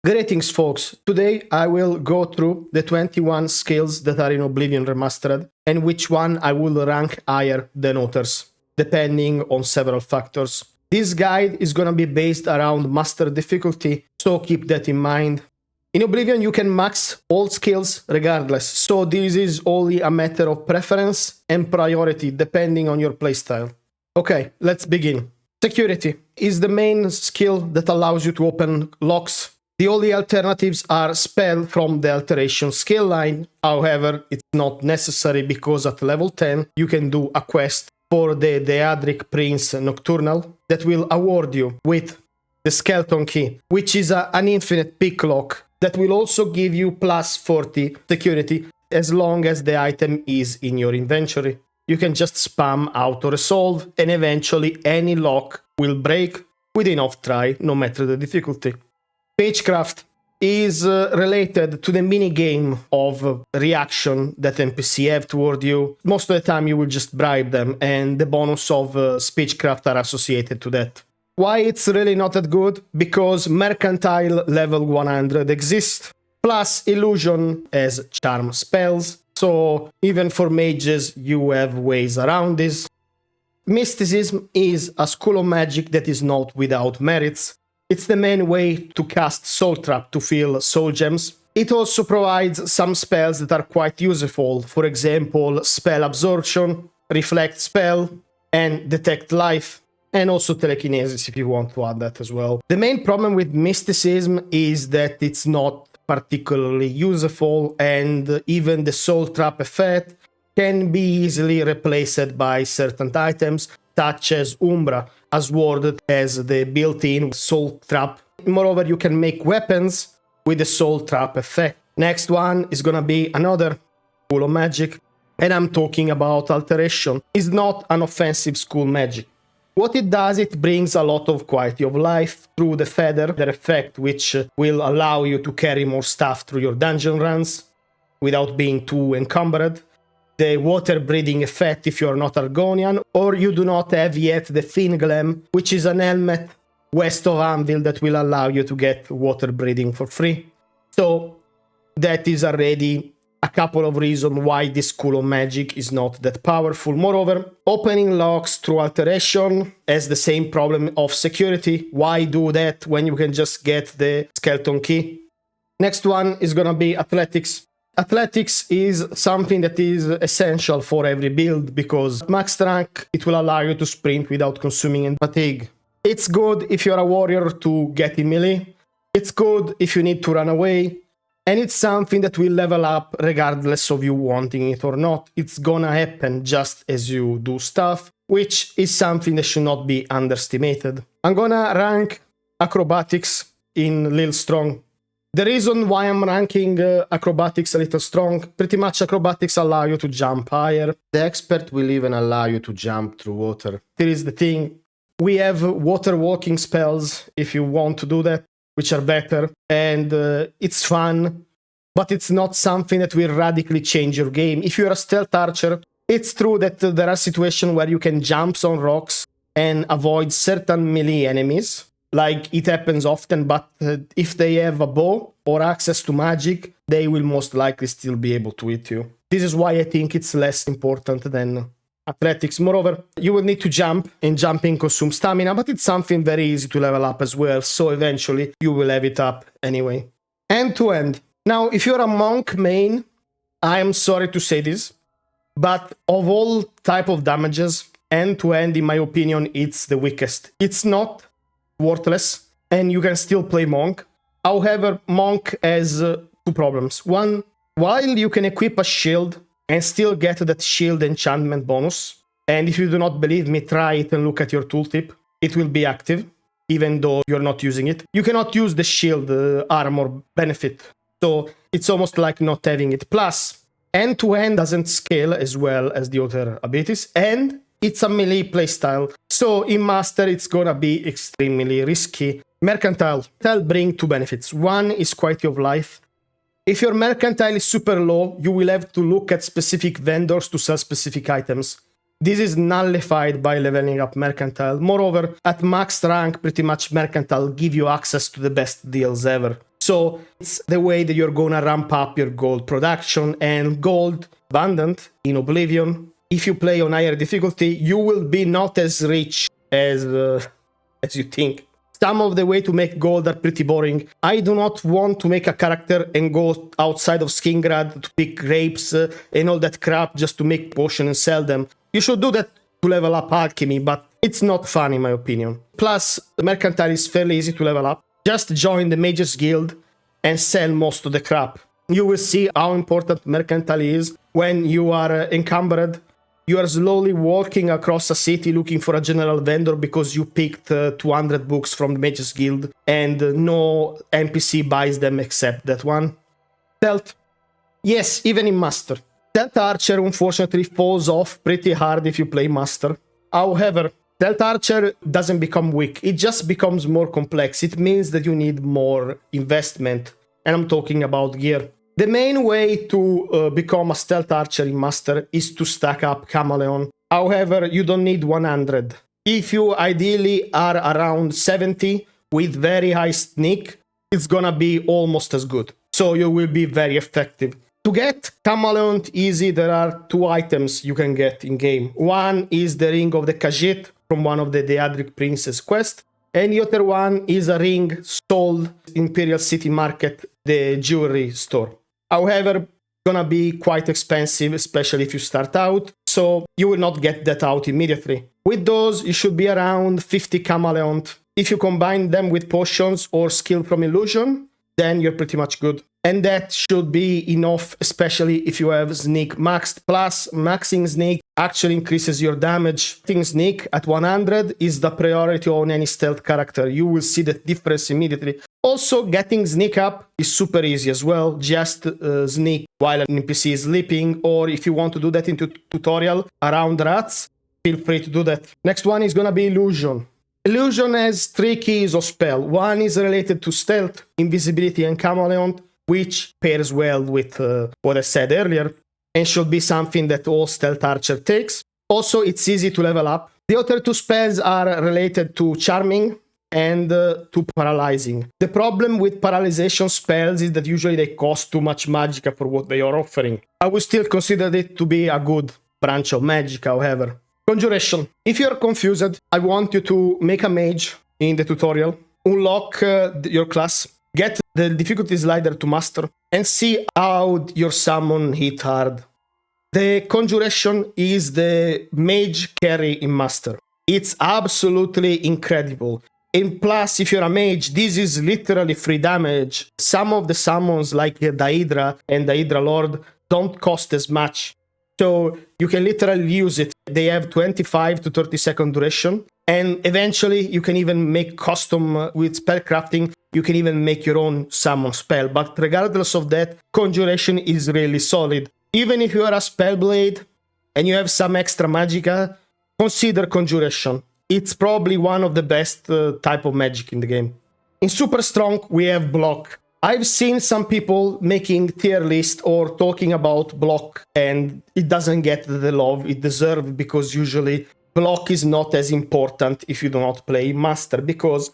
Greetings folks, today I will go through the 21 skills that are in Oblivion Remastered and which one I will rank higher than others, depending on several factors. This guide is gonna be based around master difficulty, so keep that in mind. In Oblivion you can max all skills regardless, so this is only a matter of preference and priority depending on your playstyle. Okay, let's begin. Security is the main skill that allows you to open locks. The only alternatives are spell from the Alteration skill line. However, it's not necessary because at level 10 you can do a quest for the Deadric Prince Nocturnal that will award you with the Skeleton Key, which is an infinite pick lock that will also give you plus 40 security as long as the item is in your inventory. You can just spam auto-resolve and eventually any lock will break with enough try, no matter the difficulty. Speechcraft is related to the mini-game of reaction that NPC have toward you. Most of the time you will just bribe them, and the bonus of Speechcraft are associated to that. Why it's really not that good? Because Mercantile level 100 exists, plus Illusion as charm spells, so even for mages you have ways around this. Mysticism is a school of magic that is not without merits. It's the main way to cast Soul Trap to fill soul gems. It also provides some spells that are quite useful, for example, Spell Absorption, Reflect Spell, and Detect Life, and also Telekinesis if you want to add that as well. The main problem with Mysticism is that it's not particularly useful, and even the Soul Trap effect can be easily replaced by certain items, such as Umbra, a sword that has the built-in Soul Trap. Moreover, you can make weapons with the Soul Trap effect. Next one is gonna be another school of magic, and I'm talking about Alteration. It's not an offensive school magic. What it does, it brings a lot of quality of life through the feather effect, which will allow you to carry more stuff through your dungeon runs without being too encumbered. The water breathing effect if you're not Argonian, or you do not have yet the Finglam, which is an helmet west of Anvil that will allow you to get water breathing for free. So that is already a couple of reasons why this school of magic is not that powerful. Moreover, opening locks through Alteration has the same problem of security. Why do that when you can just get the Skeleton Key? Next one is gonna be Athletics. Athletics is something that is essential for every build because at max rank it will allow you to sprint without consuming any fatigue. It's good if you're a warrior to get in melee, it's good if you need to run away, and it's something that will level up regardless of you wanting it or not. It's gonna happen just as you do stuff, which is something that should not be underestimated. I'm gonna rank Acrobatics in Lil Strong. The reason why I'm ranking Acrobatics a little strong, pretty much Acrobatics allow you to jump higher. The Expert will even allow you to jump through water. Here is the thing, we have water walking spells if you want to do that, which are better, and it's fun, but it's not something that will radically change your game. If you're a stealth archer, it's true that there are situations where you can jump on rocks and avoid certain melee enemies. Like, it happens often, but if they have a bow or access to magic, they will most likely still be able to hit you. This is why I think it's less important than Athletics. Moreover, you will need to jump, and jumping consumes stamina, but it's something very easy to level up as well, so eventually you will have it up anyway. End-to-end. Now, if you're a monk main, I am sorry to say this, but of all type of damages, end-to-end, in my opinion, it's the weakest. It's not worthless, and you can still play Monk. However, Monk has two problems. One, while you can equip a shield and still get that shield enchantment bonus, and if you do not believe me, try it and look at your tooltip, it will be active, even though you're not using it. You cannot use the shield armor benefit, so it's almost like not having it. Plus, end-to-end doesn't scale as well as the other abilities, and it's a melee playstyle, so in Master it's gonna be extremely risky. Mercantile. Mercantile bring two benefits. One is quality of life. If your Mercantile is super low, you will have to look at specific vendors to sell specific items. This is nullified by leveling up Mercantile. Moreover, at max rank, pretty much Mercantile give you access to the best deals ever. So it's the way that you're gonna ramp up your gold production, and gold abundant in Oblivion. If you play on higher difficulty, you will be not as rich as you think. Some of the way to make gold are pretty boring. I do not want to make a character and go outside of Skingrad to pick grapes and all that crap just to make potion and sell them. You should do that to level up Alchemy, but it's not fun in my opinion. Plus, the Mercantile is fairly easy to level up. Just join the Mages Guild and sell most of the crap. You will see how important Mercantile is when you are encumbered. You are slowly walking across a city looking for a general vendor because you picked 200 books from the Mages Guild and no NPC buys them except that one. Stealth. Yes, even in Master. Stealth Archer unfortunately falls off pretty hard if you play Master. However, Stealth Archer doesn't become weak, it just becomes more complex. It means that you need more investment, and I'm talking about gear. The main way to become a Stealth Archer in Master is to stack up Chameleon. However, you don't need 100. If you ideally are around 70 with very high sneak, it's gonna be almost as good. So you will be very effective. To get Chameleon easy, there are two items you can get in game. One is the Ring of the Khajiit from one of the Daedric Princess quest, and the other one is a ring sold in Imperial City Market, the jewelry store. However, gonna be quite expensive, especially if you start out, so you will not get that out immediately. With those, you should be around 50 Chameleon. If you combine them with potions or skill from illusion, then you're pretty much good. And that should be enough, especially if you have sneak maxed. Plus, maxing sneak actually increases your damage. Getting sneak at 100 is the priority on any stealth character. You will see the difference immediately. Also, getting sneak up is super easy as well. Just sneak while an NPC is sleeping, or if you want to do that into tutorial around rats, feel free to do that. Next one is gonna be illusion. Illusion has 3 keys of spell. One is related to stealth, invisibility, and chameleon, which pairs well with what I said earlier, and should be something that all stealth archer takes. Also, it's easy to level up. The other 2 spells are related to charming and to paralyzing. The problem with paralyzation spells is that usually they cost too much magicka for what they are offering. I would still consider it to be a good branch of magic, however. Conjuration. If you're confused, I want you to make a mage in the tutorial, unlock your class, get the difficulty slider to master, and see how your summon hit hard. The conjuration is the mage carry in master. It's absolutely incredible. And plus, if you're a mage, this is literally free damage. Some of the summons like the Hydra and the Hydra Lord don't cost as much. So you can literally use it. They have 25 to 30 second duration. And eventually you can even make custom with spellcrafting. You can even make your own summon spell. But regardless of that, conjuration is really solid. Even if you are a spellblade and you have some extra magicka, consider conjuration. It's probably one of the best type of magic in the game. In super strong, we have block. I've seen some people making tier list or talking about block, and it doesn't get the love it deserves, because usually block is not as important if you do not play master, because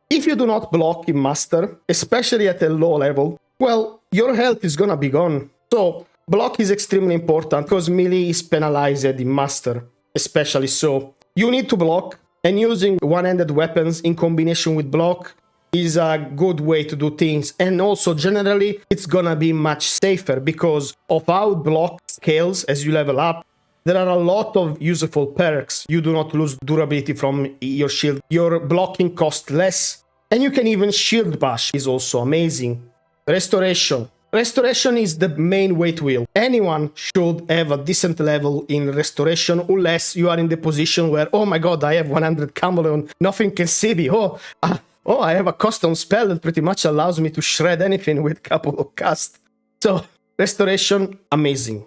if you do not block in master, especially at a low level, well, your health is gonna be gone. So block is extremely important because melee is penalized in master, especially so. You need to block, and using one-handed weapons in combination with block is a good way to do things. And also generally it's gonna be much safer because of how block scales as you level up. There are a lot of useful perks. You do not lose durability from your shield. Your blocking costs less, and you can even shield bash is also amazing. Restoration. Restoration is the main weight wheel. Anyone should have a decent level in restoration, unless you are in the position where, oh my god, I have 100 chameleon, nothing can see me. Oh, I have a custom spell that pretty much allows me to shred anything with a couple of casts. So, restoration, amazing.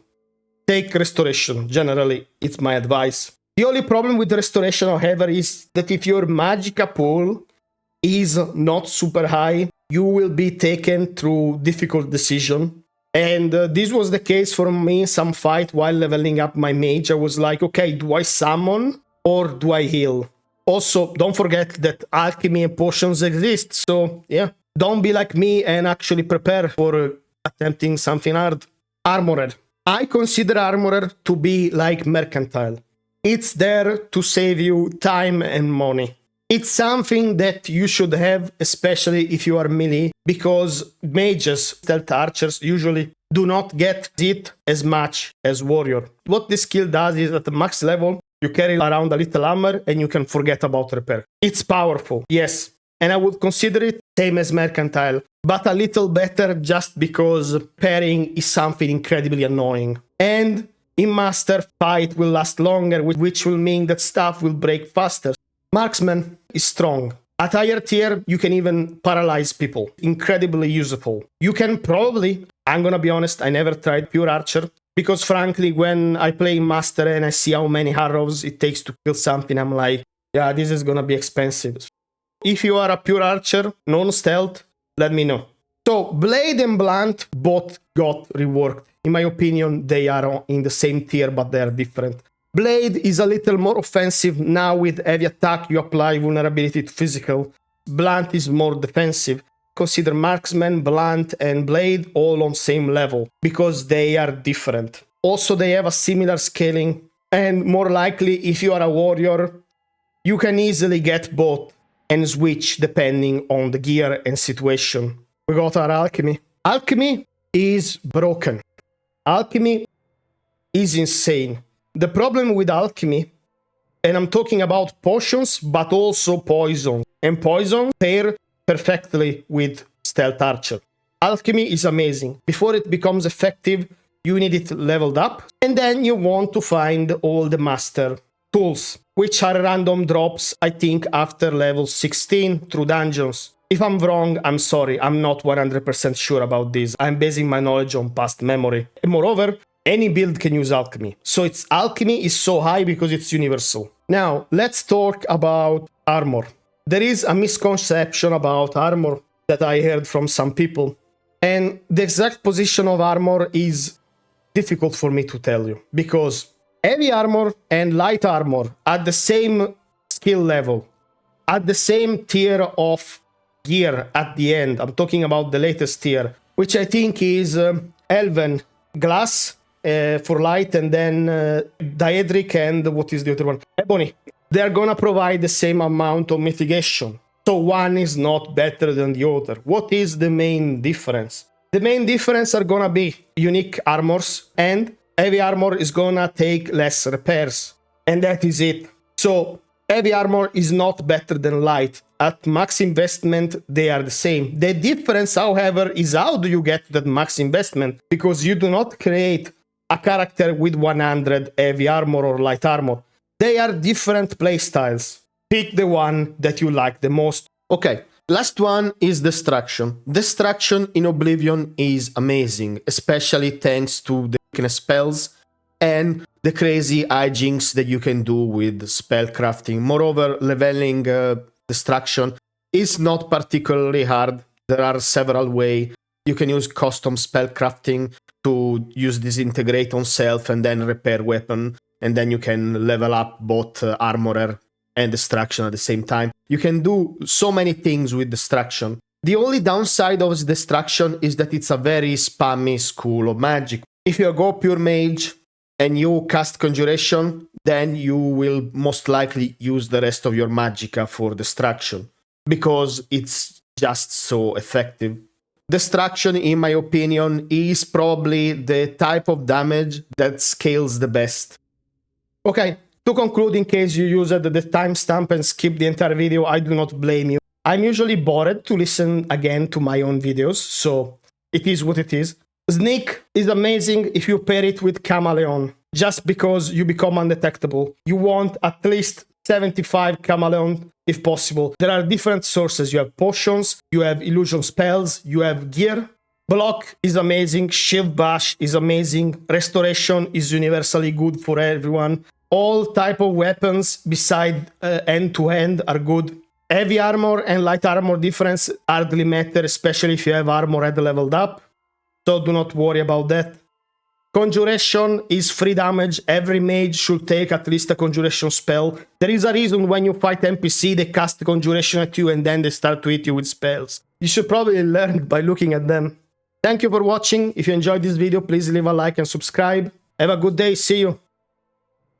Take restoration, generally, it's my advice. The only problem with restoration, however, is that if your magicka pool is not super high, you will be taken through difficult decision. And this was the case for me in some fight while leveling up my mage. I was like, okay, do I summon or do I heal? Also, don't forget that alchemy and potions exist, so yeah, Don't be like me and actually prepare for attempting something hard. Armorer. I consider Armorer to be like Mercantile. It's there to save you time and money. It's something that you should have, especially if you are melee, because mages, stealth archers, usually do not get it as much as warrior. What this skill does is at the max level, you carry around a little hammer and you can forget about repair. It's powerful, yes, and I would consider it same as Mercantile, but a little better just because pairing is something incredibly annoying. And in Master, fight will last longer, which will mean that stuff will break faster. Marksman is strong. At higher tier, you can even paralyze people. Incredibly useful. You can probably, I'm gonna be honest, I never tried pure archer, because frankly, when I play Master and I see how many arrows it takes to kill something, I'm like, yeah, this is gonna be expensive. If you are a pure archer, non-stealth, let me know. So, Blade and Blunt both got reworked. In my opinion, they are in the same tier, but they are different. Blade is a little more offensive. Now with heavy attack, you apply vulnerability to physical. Blunt is more defensive. Consider Marksman, Blunt, and Blade all on same level, because they are different. Also, they have a similar scaling, and more likely, if you are a warrior, you can easily get both and switch depending on the gear and situation. We got our Alchemy. Alchemy is broken. Alchemy is insane. The problem with Alchemy, and I'm talking about potions, but also poison. And poison pair perfectly with Stealth Archer. Alchemy is amazing. Before it becomes effective, you need it leveled up. And then you want to find all the master tools, which are random drops, I think, after level 16 through dungeons. If I'm wrong, I'm sorry. I'm not 100% sure about this. I'm basing my knowledge on past memory. And moreover, any build can use Alchemy. So its Alchemy is so high because it's universal. Now, let's talk about armor. There is a misconception about armor that I heard from some people. And the exact position of armor is difficult for me to tell you. Because heavy armor and light armor at the same skill level, at the same tier of gear at the end, I'm talking about the latest tier, which I think is Elven Glass, for light, and then Daedric, and what is the other one? Ebony. They're gonna provide the same amount of mitigation. So one is not better than the other. What is the main difference? The main difference are gonna be unique armors, and heavy armor is gonna take less repairs. And that is it. So heavy armor is not better than light. At max investment, they are the same. The difference, however, is how do you get that max investment? Because you do not create a character with 100 heavy armor or light armor. They are different playstyles. Pick the one that you like the most. Okay, last one is Destruction. Destruction in Oblivion is amazing, especially thanks to the weakness spells and the crazy hijinks that you can do with spell crafting. Moreover, leveling Destruction is not particularly hard. There are several ways. You can use custom spell crafting to use disintegrate on self and then repair weapon, and then you can level up both armorer and Destruction at the same time. You can do so many things with Destruction. The only downside of Destruction is that it's a very spammy school of magic. If you go pure mage and you cast Conjuration, then you will most likely use the rest of your magicka for Destruction, because it's just so effective. Destruction, in my opinion, is probably the type of damage that scales the best. Okay, to conclude, in case you used the timestamp and skipped the entire video, I do not blame you. I'm usually bored to listen again to my own videos, so it is what it is. Sneak is amazing if you pair it with Chameleon, just because you become undetectable. You want at least 75 Chameleon if possible. There are different sources. You have potions, you have illusion spells, you have gear. Block is amazing, Shield Bash is amazing, Restoration is universally good for everyone. All type of weapons beside end-to-end are good. Heavy armor and light armor difference hardly matter, especially if you have armor at leveled up. So do not worry about that. Conjuration is free damage. Every mage should take at least a conjuration spell. There is a reason when you fight NPC, they cast conjuration at you and then they start to hit you with spells. You should probably learn by looking at them. Thank you for watching. If you enjoyed this video, please leave a like and subscribe. Have a good day. See you.